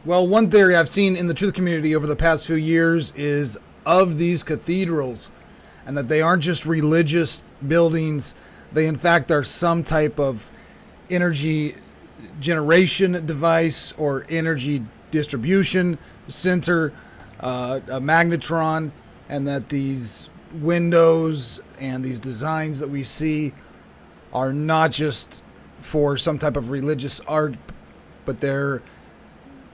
Well, one theory I've seen in the truth community over the past few years is of these cathedrals, and that they aren't just religious buildings. They, in fact, are some type of energy generation device or energy distribution center, a magnetron, and that these windows and these designs that we see are not just for some type of religious art, but they're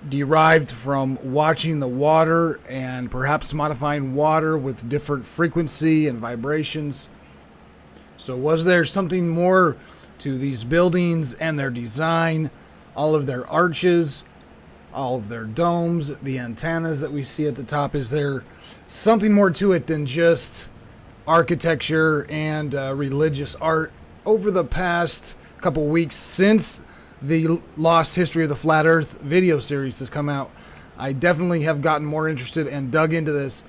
derived from watching the water and perhaps modifying water with different frequency and vibrations. So was there something more to these buildings and their design, all of their arches, all of their domes, the antennas that we see at the top? Is there something more to it than just architecture and religious art? Over the past couple weeks since the Lost History of the Flat Earth video series has come out, I definitely have gotten more interested and dug into this.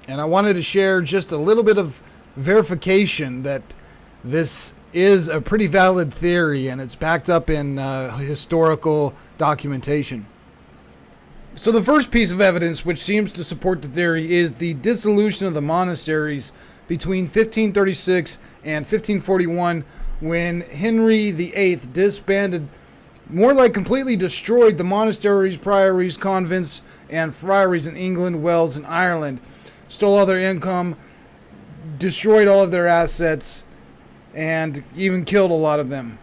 And I wanted to share just a little bit of verification that this is a pretty valid theory and it's backed up in historical documentation. So the first piece of evidence which seems to support the theory is the dissolution of the monasteries between 1536 and 1541, when Henry VIII disbanded, more like completely destroyed, the monasteries, priories, convents, and friaries in England, Wales, and Ireland, stole all their income, destroyed all of their assets, and even killed a lot of them.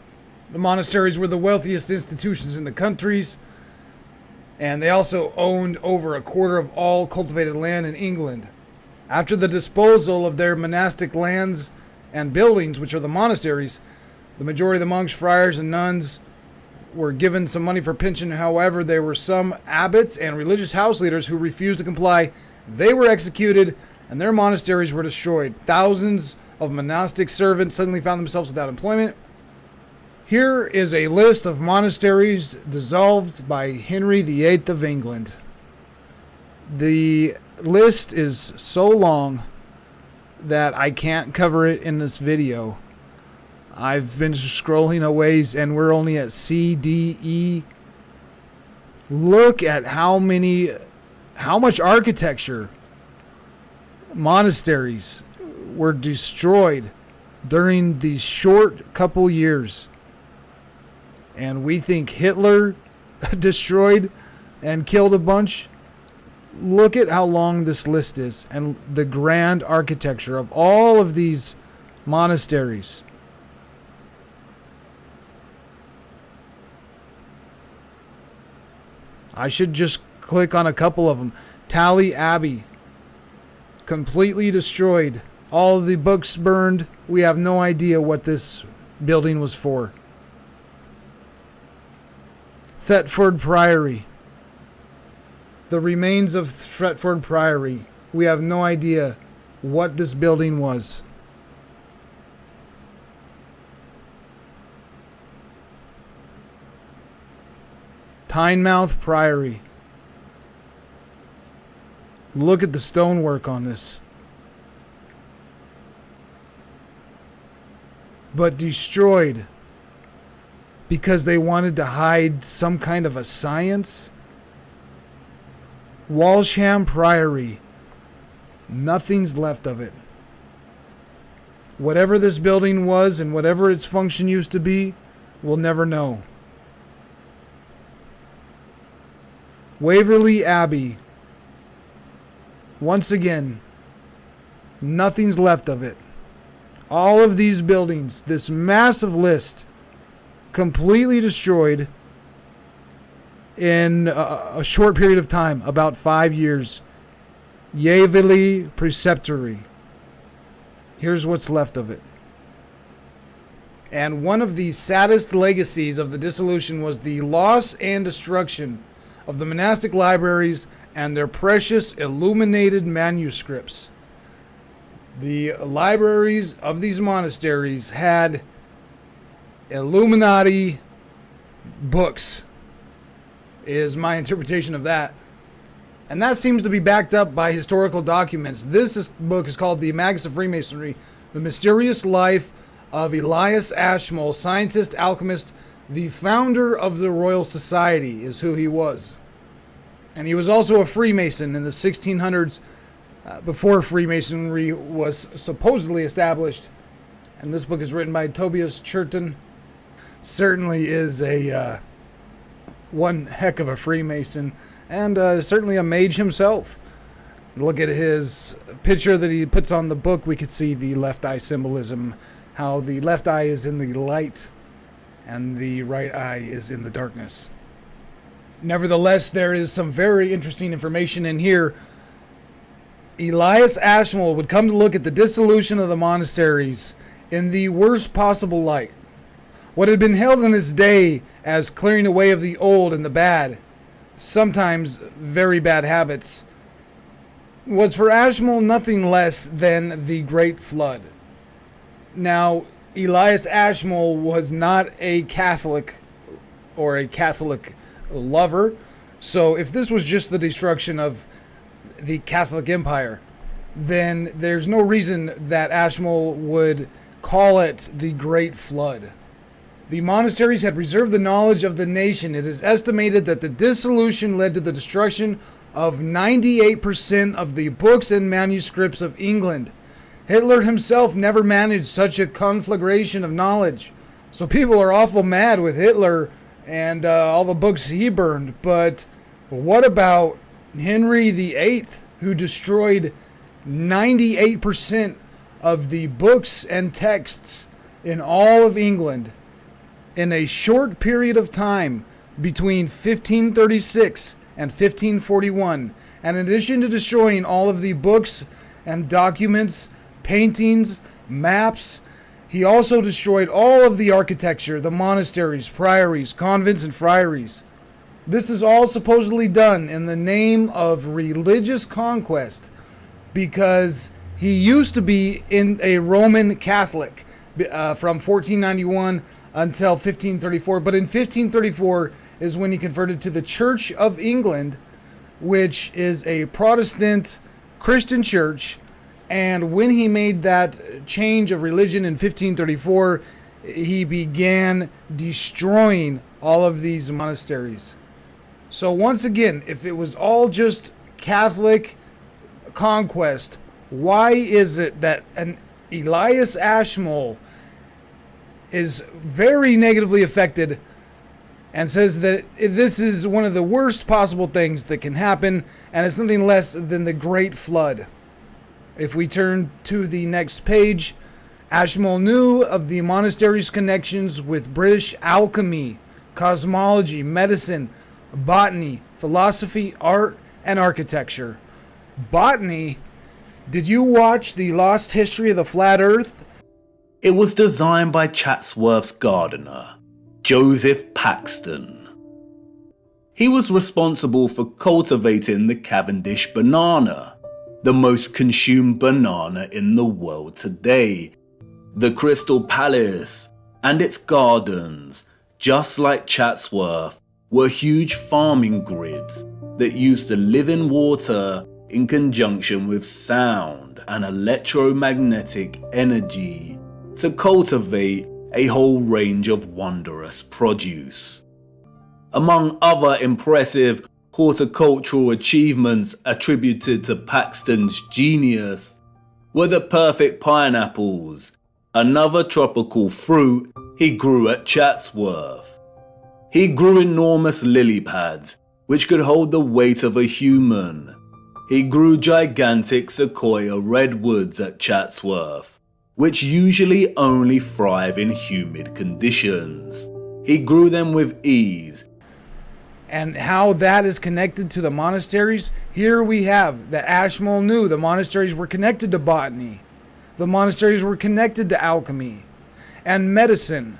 The monasteries were the wealthiest institutions in the countries, and they also owned over a quarter of all cultivated land in England. After the disposal of their monastic lands and buildings, which are the monasteries, the majority of the monks, friars, and nuns were given some money for pension. However, there were some abbots and religious house leaders who refused to comply. They were executed, and their monasteries were destroyed. Thousands of monastic servants suddenly found themselves without employment. Here is a list of monasteries dissolved by Henry VIII of England. The list is so long that I can't cover it in this video. I've been scrolling a ways and we're only at C, D, E. Look at how much architecture, monasteries were destroyed during these short couple years. And we think Hitler destroyed and killed a bunch. Look at how long this list is and the grand architecture of all of these monasteries. I should just click on a couple of them. Tally Abbey, completely destroyed. All of the books burned. We have no idea what this building was for. Thetford Priory. The remains of Thetford Priory. We have no idea what this building was. Tynemouth Priory. Look at the stonework on this. But destroyed because they wanted to hide some kind of a science. Walsham Priory. Nothing's left of it. Whatever this building was and whatever its function used to be, we'll never know. Waverley Abbey. Once again, nothing's left of it. All of these buildings, this massive list, completely destroyed in a short period of time, about 5 years. Waverley Preceptory. Here's what's left of it. And one of the saddest legacies of the dissolution was the loss and destruction of the monastic libraries and their precious illuminated manuscripts. The libraries of these monasteries had Illuminati books, is my interpretation of that. And that seems to be backed up by historical documents. This book is called The Magus of Freemasonry, The Mysterious Life of Elias Ashmole, scientist, alchemist, the founder of the Royal Society is who he was. And he was also a Freemason in the 1600s, before Freemasonry was supposedly established. And this book is written by Tobias Churton. Certainly is a one heck of a Freemason, and certainly a mage himself. Look at his picture that he puts on the book. We could see the left eye symbolism, how the left eye is in the light and the right eye is in the darkness. Nevertheless, there is some very interesting information in here. Elias Ashmole would come to look at the dissolution of the monasteries in the worst possible light. What had been hailed in his day as clearing away of the old and the bad, sometimes very bad habits, was for Ashmole nothing less than the Great Flood. Now, Elias Ashmole was not a Catholic or a Catholic lover, so if this was just the destruction of the Catholic Empire, then there's no reason that Ashmole would call it the Great Flood. The monasteries had reserved the knowledge of the nation. It is estimated that the dissolution led to the destruction of 98% of the books and manuscripts of England. Hitler himself never managed such a conflagration of knowledge. So people are awful mad with Hitler and all the books he burned. But what about Henry VIII, who destroyed 98% of the books and texts in all of England in a short period of time between 1536 and 1541? And in addition to destroying all of the books and documents, paintings, maps, he also destroyed all of the architecture, the monasteries, priories, convents, and friaries. This is all supposedly done in the name of religious conquest, because he used to be in a Roman Catholic from 1491 until 1534. But in 1534 is when he converted to the Church of England, which is a Protestant Christian church. And when he made that change of religion in 1534, he began destroying all of these monasteries. So once again, if it was all just Catholic conquest, why is it that an Elias Ashmole is very negatively affected and says that this is one of the worst possible things that can happen, and it's nothing less than the Great Flood? If we turn to the next page, Ashmole knew of the monastery's connections with British alchemy, cosmology, medicine, botany, philosophy, art, and architecture. Botany? Did you watch The Lost History of the Flat Earth? It was designed by Chatsworth's gardener, Joseph Paxton. He was responsible for cultivating the Cavendish banana, the most consumed banana in the world today. The Crystal Palace and its gardens, just like Chatsworth, were huge farming grids that used to live in water in conjunction with sound and electromagnetic energy to cultivate a whole range of wondrous produce. Among other impressive horticultural achievements attributed to Paxton's genius were the perfect pineapples, another tropical fruit he grew at Chatsworth. He grew enormous lily pads, which could hold the weight of a human. He grew gigantic sequoia redwoods at Chatsworth, which usually only thrive in humid conditions. He grew them with ease. And how that is connected to the monasteries, here we have that Ashmole knew the monasteries were connected to botany. The monasteries were connected to alchemy and medicine.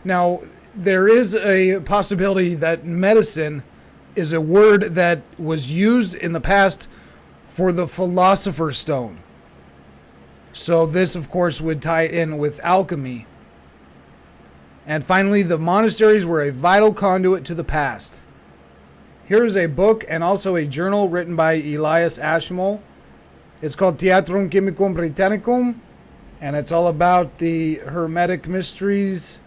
Now, there is a possibility that medicine is a word that was used in the past for the Philosopher's Stone. So this, of course, would tie in with alchemy. And finally, the monasteries were a vital conduit to the past. Here is a book and also a journal written by Elias Ashmole. It's called Theatrum Chemicum Britannicum, and it's all about the Hermetic mysteries.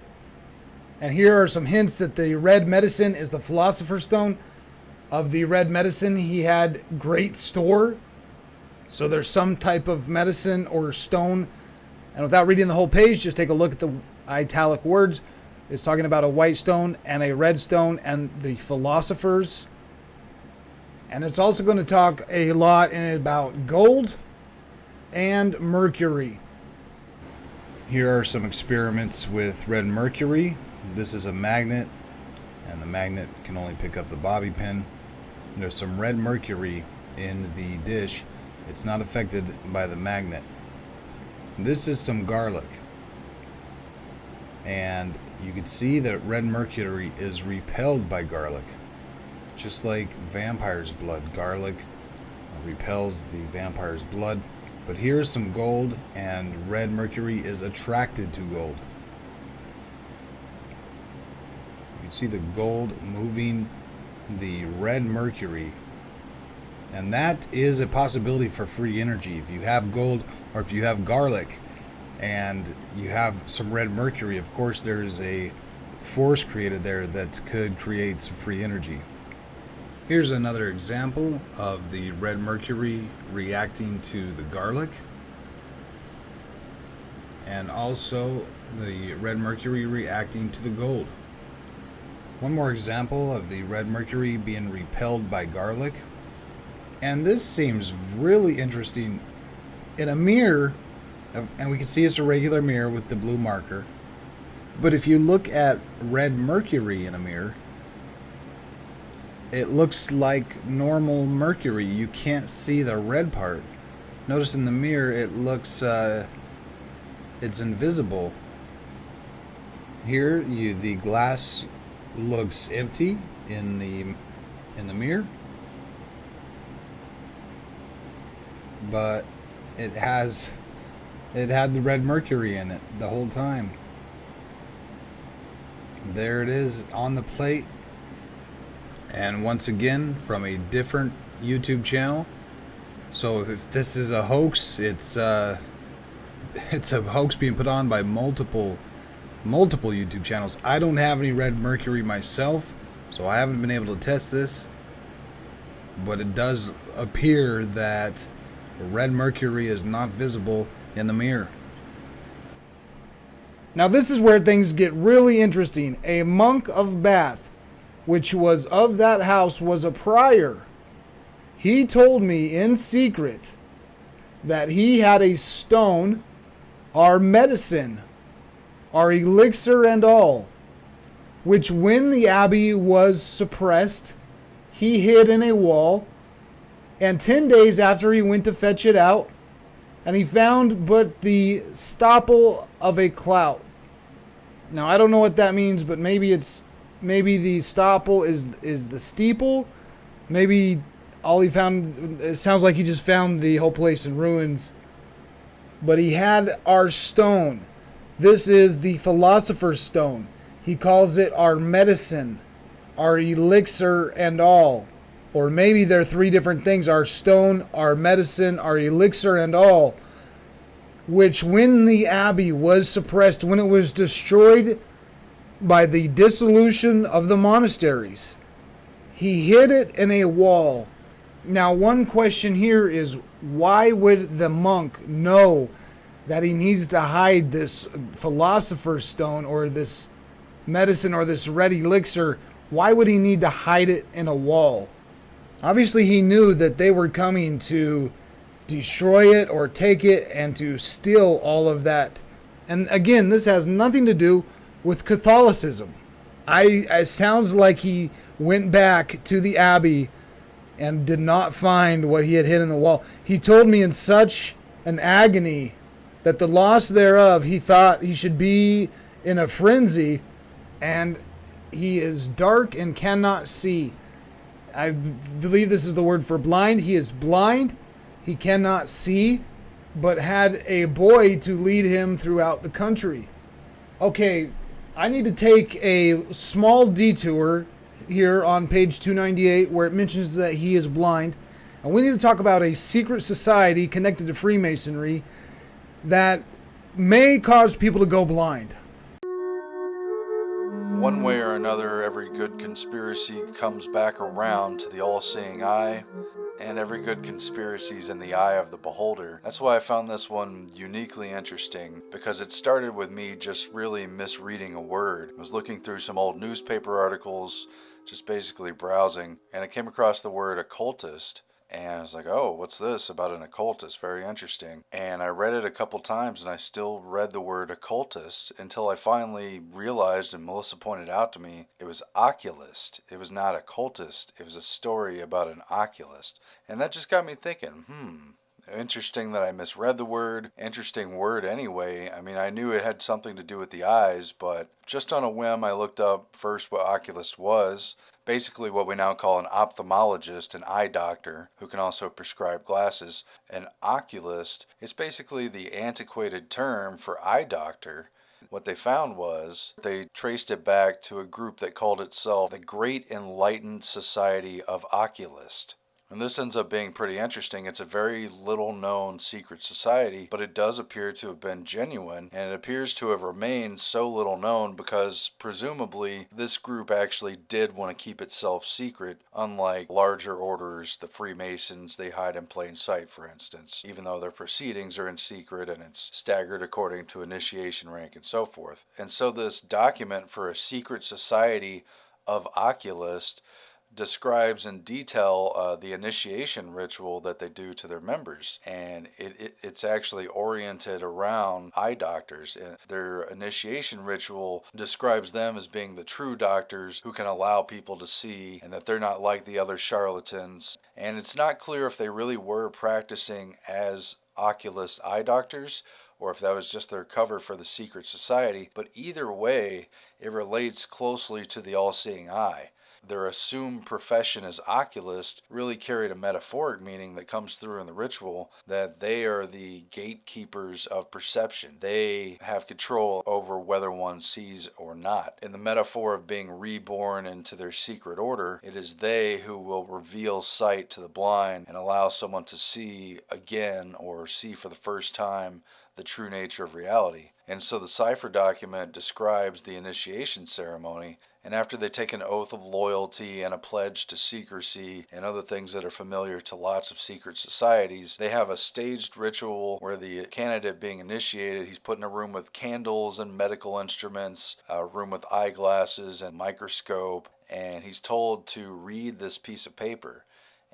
And here are some hints that the red medicine is the Philosopher's Stone. of the red medicine he had great store. So there's some type of medicine or stone. And without reading the whole page, just take a look at the italic words. It's talking about a white stone and a red stone and the philosophers. And it's also going to talk a lot about gold and mercury. Here are some experiments with red mercury. This is a magnet, and the magnet can only pick up the bobby pin. There's some red mercury in the dish. It's not affected by the magnet. This is some garlic. And you can see that red mercury is repelled by garlic. Just like vampire's blood. Garlic repels the vampire's blood. But here's some gold, and red mercury is attracted to gold. You can see the gold moving the red mercury. And that is a possibility for free energy. If you have gold, or if you have garlic and you have some red mercury, of course there's a force created there that could create some free energy. Here's another example of the red mercury reacting to the garlic, and also the red mercury reacting to the gold. One more example of the red mercury being repelled by garlic. And this seems really interesting. In a mirror, and we can see it's a regular mirror with the blue marker, but if you look at red mercury in a mirror, it looks like normal mercury. You can't see the red part. Notice in the mirror it looks it's invisible. Here the glass looks empty in the mirror, but it had the red mercury in it the whole time. There it is on the plate. And once again, from a different YouTube channel. So if this is a hoax, it's a hoax being put on by multiple YouTube channels. I don't have any red mercury myself, so I haven't been able to test this. But it does appear that red mercury is not visible in the mirror. Now this is where things get really interesting. A monk of Bath, which was of that house, was a prior. He told me in secret that he had a stone, our medicine, our elixir and all, which when the abbey was suppressed, he hid in a wall, and 10 days after he went to fetch it out, and he found but the stopple of a clout. Now I don't know what that means, but maybe the stopple is the steeple. Maybe all he found, it sounds like he just found the whole place in ruins. But he had our stone. This is the philosopher's stone. He calls it our medicine, our elixir and all. Or maybe they're three different things. Our stone, our medicine, our elixir and all. Which when the abbey was suppressed, when it was destroyed by the dissolution of the monasteries, he hid it in a wall. Now one question here is, why would the monk know that he needs to hide this philosopher's stone or this medicine or this red elixir? Why would he need to hide it in a wall? Obviously he knew that they were coming to destroy it or take it and to steal all of that. And again, this has nothing to do with Catholicism. It sounds like he went back to the abbey and did not find what he had hid in the wall. He told me in such an agony that the loss thereof, he thought he should be in a frenzy, and he is dark and cannot see. I believe this is the word for blind. He is blind. He cannot see, but had a boy to lead him throughout the country. Okay, I need to take a small detour here on page 298 where it mentions that he is blind. And we need to talk about a secret society connected to Freemasonry that may cause people to go blind. One way or another, every good conspiracy comes back around to the all-seeing eye, and every good conspiracy is in the eye of the beholder. That's why I found this one uniquely interesting, because it started with me just really misreading a word. I was looking through some old newspaper articles, just basically browsing, and I came across the word occultist. And I was like, oh, what's this about an occultist? Very interesting. And I read it a couple times and I still read the word occultist until I finally realized, and Melissa pointed out to me, it was oculist. It was not occultist. It was a story about an oculist. And that just got me thinking, interesting that I misread the word. Interesting word anyway. I mean, I knew it had something to do with the eyes, but just on a whim, I looked up first what oculist was. Basically what we now call an ophthalmologist, an eye doctor, who can also prescribe glasses. An oculist is basically the antiquated term for eye doctor. What they found was they traced it back to a group that called itself the Great Enlightened Society of Oculists. And this ends up being pretty interesting. It's a very little known secret society, but it does appear to have been genuine, and it appears to have remained so little known because presumably this group actually did want to keep itself secret, unlike larger orders, the Freemasons. They hide in plain sight, for instance, even though their proceedings are in secret and it's staggered according to initiation rank and so forth. And so this document for a secret society of oculists describes in detail the initiation ritual that they do to their members, and it's actually oriented around eye doctors. And their initiation ritual describes them as being the true doctors who can allow people to see, and that they're not like the other charlatans. And it's not clear if they really were practicing as oculist eye doctors or if that was just their cover for the secret society, but either way it relates closely to the all-seeing eye. Their assumed profession as oculists really carried a metaphoric meaning that comes through in the ritual, that they are the gatekeepers of perception. They have control over whether one sees or not. In the metaphor of being reborn into their secret order, it is they who will reveal sight to the blind and allow someone to see again or see for the first time the true nature of reality. And so the cipher document describes the initiation ceremony, and after they take an oath of loyalty and a pledge to secrecy and other things that are familiar to lots of secret societies, they have a staged ritual where the candidate being initiated, he's put in a room with candles and medical instruments, a room with eyeglasses and microscope, and he's told to read this piece of paper.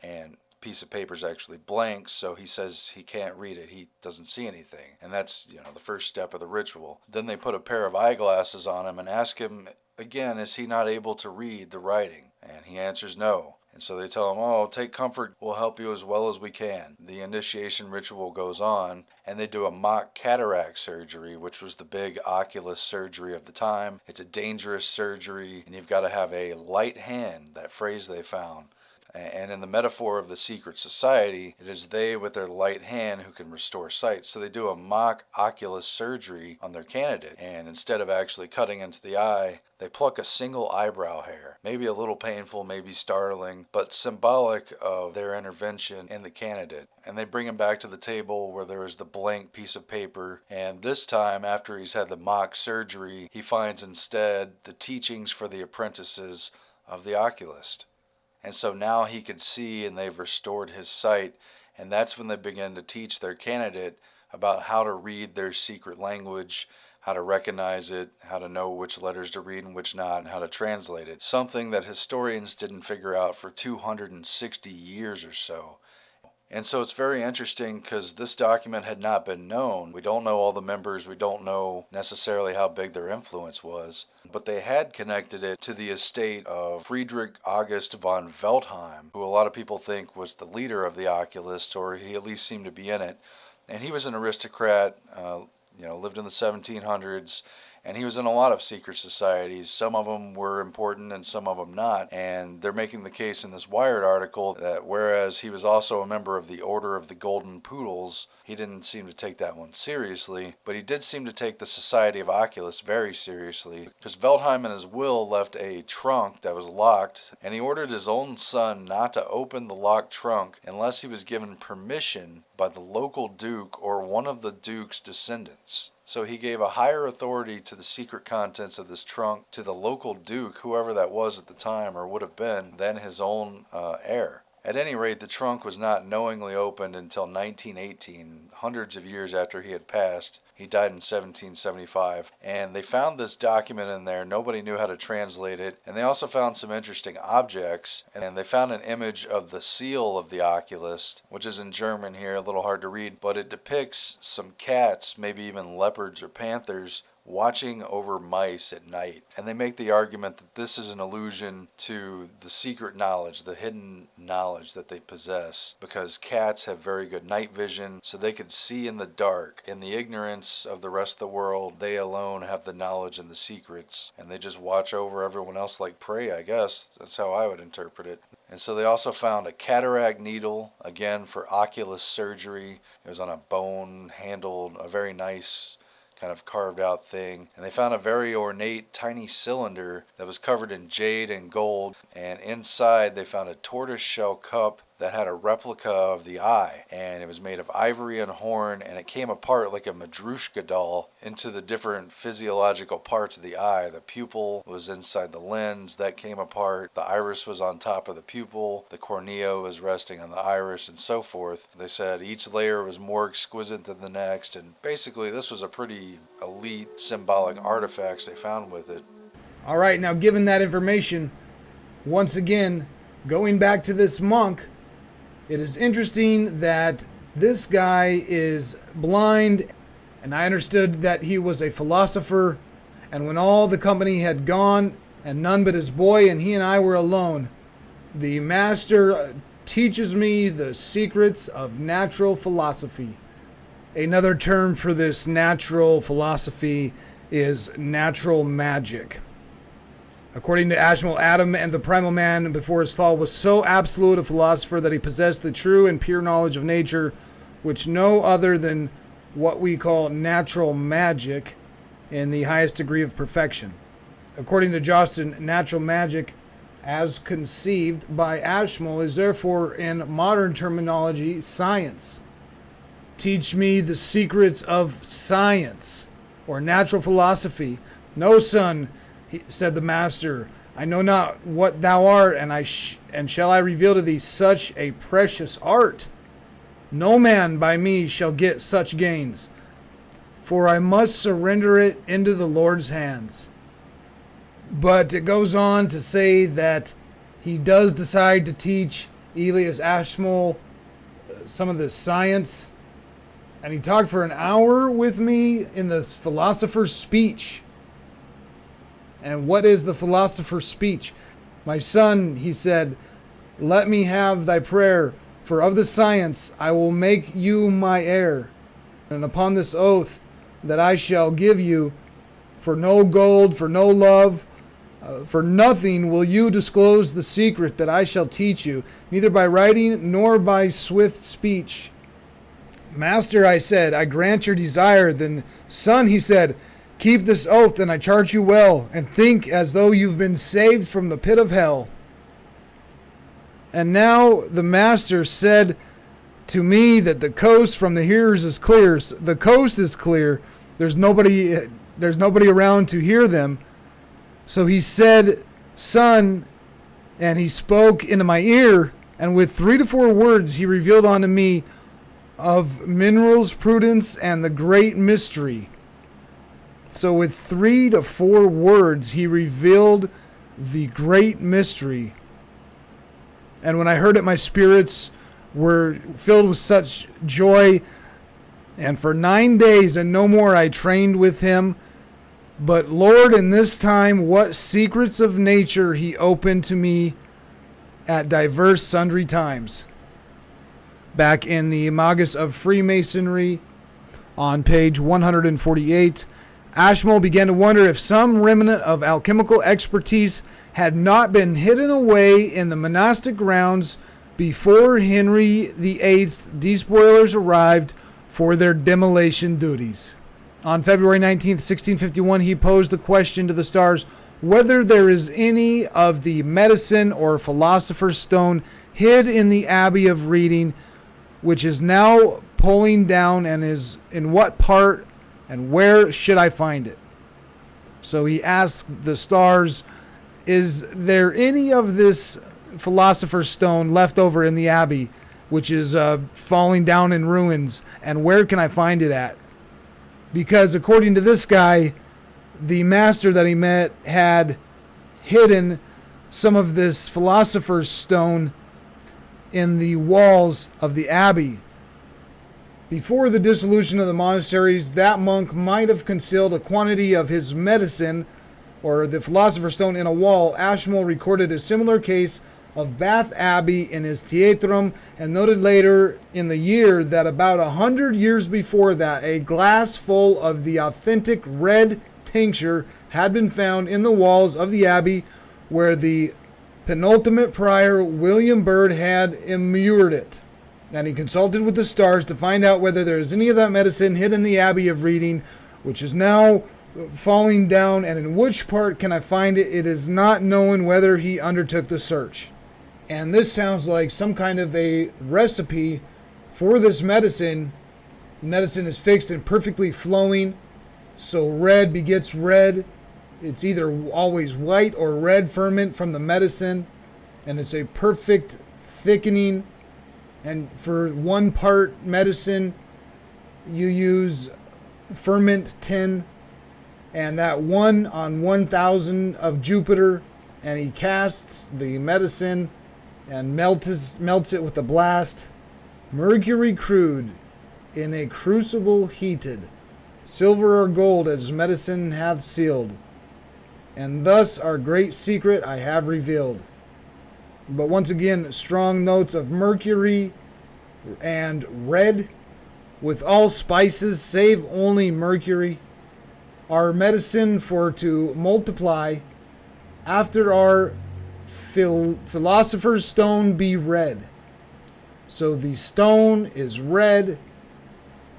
And piece of paper is actually blank, so he says he can't read it, he doesn't see anything, and that's the first step of the ritual. Then they put a pair of eyeglasses on him and ask him again, is he not able to read the writing? And he answers no. And so they tell him, oh, take comfort, we'll help you as well as we can. The initiation ritual goes on, and they do a mock cataract surgery, which was the big oculist surgery of the time. It's a dangerous surgery, and you've got to have a light hand, that phrase they found. And in the metaphor of the secret society, it is they with their light hand who can restore sight. So they do a mock oculist surgery on their candidate, and instead of actually cutting into the eye, they pluck a single eyebrow hair. Maybe a little painful, maybe startling, but symbolic of their intervention in the candidate. And they bring him back to the table where there is the blank piece of paper, and this time, after he's had the mock surgery, he finds instead the teachings for the apprentices of the oculist. And so now he could see, and they've restored his sight, and that's when they begin to teach their candidate about how to read their secret language, how to recognize it, how to know which letters to read and which not, and how to translate it. Something that historians didn't figure out for 260 years or so. And so it's very interesting because this document had not been known. We don't know all the members. We don't know necessarily how big their influence was. But they had connected it to the estate of Friedrich August von Veltheim, who a lot of people think was the leader of the Oculists, or he at least seemed to be in it. And he was an aristocrat, lived in the 1700s. And he was in a lot of secret societies. Some of them were important and some of them not. And they're making the case in this Wired article that whereas he was also a member of the Order of the Golden Poodles, he didn't seem to take that one seriously. But he did seem to take the Society of Oculists very seriously, because Veltheim in his will left a trunk that was locked, and he ordered his own son not to open the locked trunk unless he was given permission by the local duke or one of the duke's descendants. So he gave a higher authority to the secret contents of this trunk to the local duke, whoever that was at the time or would have been, than his own heir. At any rate, the trunk was not knowingly opened until 1918, hundreds of years after he had passed. He died in 1775, and they found this document in there. Nobody knew how to translate it, and they also found some interesting objects, and they found an image of the seal of the Oculist, which is in German here, a little hard to read, but it depicts some cats, maybe even leopards or panthers, watching over mice at night. And they make the argument that this is an allusion to the secret knowledge, the hidden knowledge that they possess, because cats have very good night vision, so they could see in the dark. In the ignorance of the rest of the world, they alone have the knowledge and the secrets, and they just watch over everyone else like prey, I guess. That's how I would interpret it. And so they also found a cataract needle, again for oculist surgery. It was on a bone handled, a very nice kind of carved out thing. And they found a very ornate tiny cylinder that was covered in jade and gold, and inside they found a tortoiseshell cup that had a replica of the eye, and it was made of ivory and horn, and it came apart like a Madrushka doll into the different physiological parts of the eye. The pupil was inside the lens, that came apart. The iris was on top of the pupil. The cornea was resting on the iris, and so forth. They said each layer was more exquisite than the next, and basically this was a pretty elite symbolic artifacts they found with it. All right, now given that information, once again, going back to this monk, it is interesting that this guy is blind, and I understood that he was a philosopher, and when all the company had gone, and none but his boy and he and I were alone, the master teaches me the secrets of natural philosophy. Another term for this natural philosophy is natural magic. According to Ashmole, Adam and the primal man before his fall was so absolute a philosopher that he possessed the true and pure knowledge of nature, which no other than what we call natural magic in the highest degree of perfection. According to Jostin, natural magic, as conceived by Ashmole, is therefore in modern terminology science. Teach me the secrets of science, or natural philosophy. No, son, said the master, I know not what thou art, and shall I reveal to thee such a precious art? No man by me shall get such gains, for I must surrender it into the Lord's hands. But it goes on to say that he does decide to teach Elias Ashmole some of the science, and he talked for an hour with me in the philosopher's speech. And what is the philosopher's speech? My son, he said, let me have thy prayer, for of the science I will make you my heir. And upon this oath that I shall give you, for no gold, for no love, for nothing will you disclose the secret that I shall teach you, neither by writing nor by swift speech. Master, I said, I grant your desire. Then, son, he said, keep this oath, and I charge you well, and think as though you've been saved from the pit of hell. And now the master said to me that the coast from the hearers is clear. The coast is clear. There's nobody around to hear them. So he said, son, and he spoke into my ear, and with 3 to 4 words he revealed unto me of minerals, prudence, and the great mystery. So with 3 to 4 words, he revealed the great mystery. And when I heard it, my spirits were filled with such joy. And for 9 days and no more I trained with him. But Lord, in this time, what secrets of nature he opened to me at diverse sundry times. Back in the Magus of Freemasonry, on page 148, Ashmole began to wonder if some remnant of alchemical expertise had not been hidden away in the monastic grounds before Henry VIII's despoilers arrived for their demolition duties. On February 19th, 1651, he posed the question to the stars whether there is any of the medicine or philosopher's stone hid in the Abbey of Reading, which is now pulling down, and is in what part And where should I find it? So he asked the stars, is there any of this Philosopher's Stone left over in the Abbey, which is falling down in ruins, and where can I find it at? Because according to this guy, the master that he met had hidden some of this Philosopher's Stone in the walls of the Abbey. Before the dissolution of the monasteries, that monk might have concealed a quantity of his medicine, or the Philosopher's Stone, in a wall. Ashmole recorded a similar case of Bath Abbey in his Theatrum, and noted later in the year that about 100 years before that, a glass full of the authentic red tincture had been found in the walls of the Abbey, where the penultimate prior William Byrd had immured it. And he consulted with the stars to find out whether there is any of that medicine hid in the Abbey of Reading, which is now falling down, and in which part can I find it? It is not known whether he undertook the search. And this sounds like some kind of a recipe for this medicine. The medicine is fixed and perfectly flowing, so red begets red. It's either always white or red ferment from the medicine, and it's a perfect thickening. And for 1 part medicine, you use ferment 10, and that 1 on 1,000 of Jupiter, and he casts the medicine and melts it with a blast. Mercury crude in a crucible heated, silver or gold as medicine hath sealed, and thus our great secret I have revealed. But once again, strong notes of mercury and red, with all spices save only mercury, our medicine for to multiply, after our Philosopher's Stone be red. So the stone is red,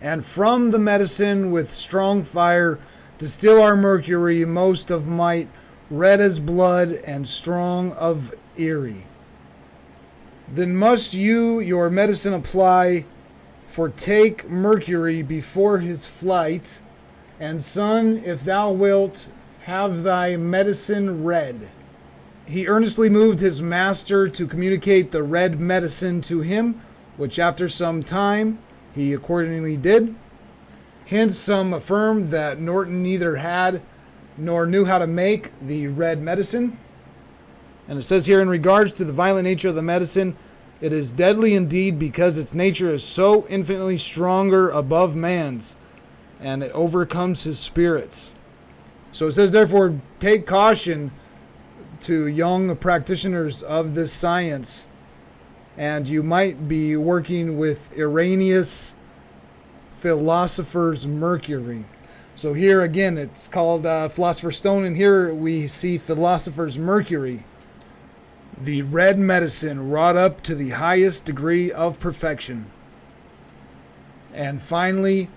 and from the medicine with strong fire distill our mercury, most of might, red as blood and strong of eerie. Then must you your medicine apply, for take Mercury before his flight, and son, if thou wilt, have thy medicine red. He earnestly moved his master to communicate the red medicine to him, which after some time he accordingly did. Hence some affirmed that Norton neither had nor knew how to make the red medicine. And it says here, in regards to the violent nature of the medicine, it is deadly indeed, because its nature is so infinitely stronger above man's, and it overcomes his spirits. So it says, therefore, take caution to young practitioners of this science, and you might be working with erroneous Philosopher's Mercury. So here again, it's called Philosopher's Stone, and here we see Philosopher's Mercury, the red medicine wrought up to the highest degree of perfection. And finally,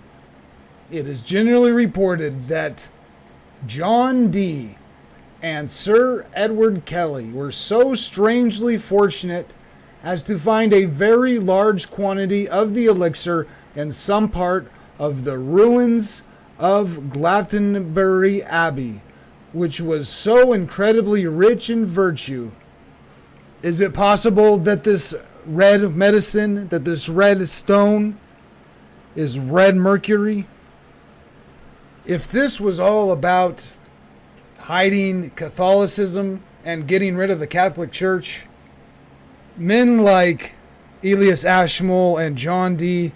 it is generally reported that John Dee and Sir Edward Kelly were so strangely fortunate as to find a very large quantity of the elixir in some part of the ruins of Glastonbury Abbey, which was so incredibly rich in virtue. Is it possible that this red medicine, that this red stone, is red mercury? If this was all about hiding Catholicism and getting rid of the Catholic Church, men like Elias Ashmole and John Dee,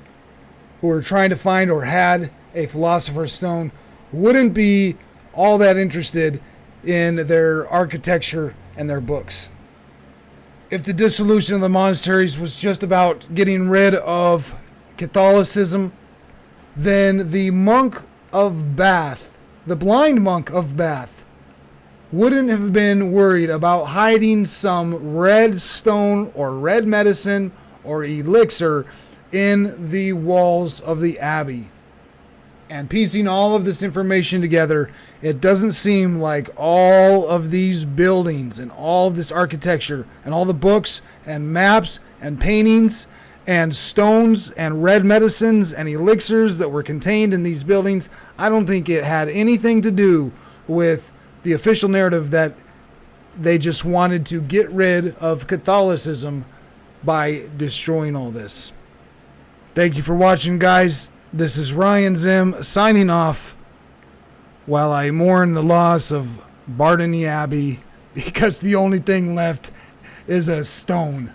who were trying to find or had a Philosopher's Stone, wouldn't be all that interested in their architecture and their books. If the dissolution of the monasteries was just about getting rid of Catholicism, then the monk of Bath, the blind monk of Bath, wouldn't have been worried about hiding some red stone or red medicine or elixir in the walls of the abbey. And piecing all of this information together, it doesn't seem like all of these buildings and all of this architecture and all the books and maps and paintings and stones and red medicines and elixirs that were contained in these buildings. I don't think it had anything to do with the official narrative that they just wanted to get rid of Catholicism by destroying all this. Thank you for watching, guys. This is Ryan Zim signing off while I mourn the loss of Bartony Abbey because the only thing left is a stone.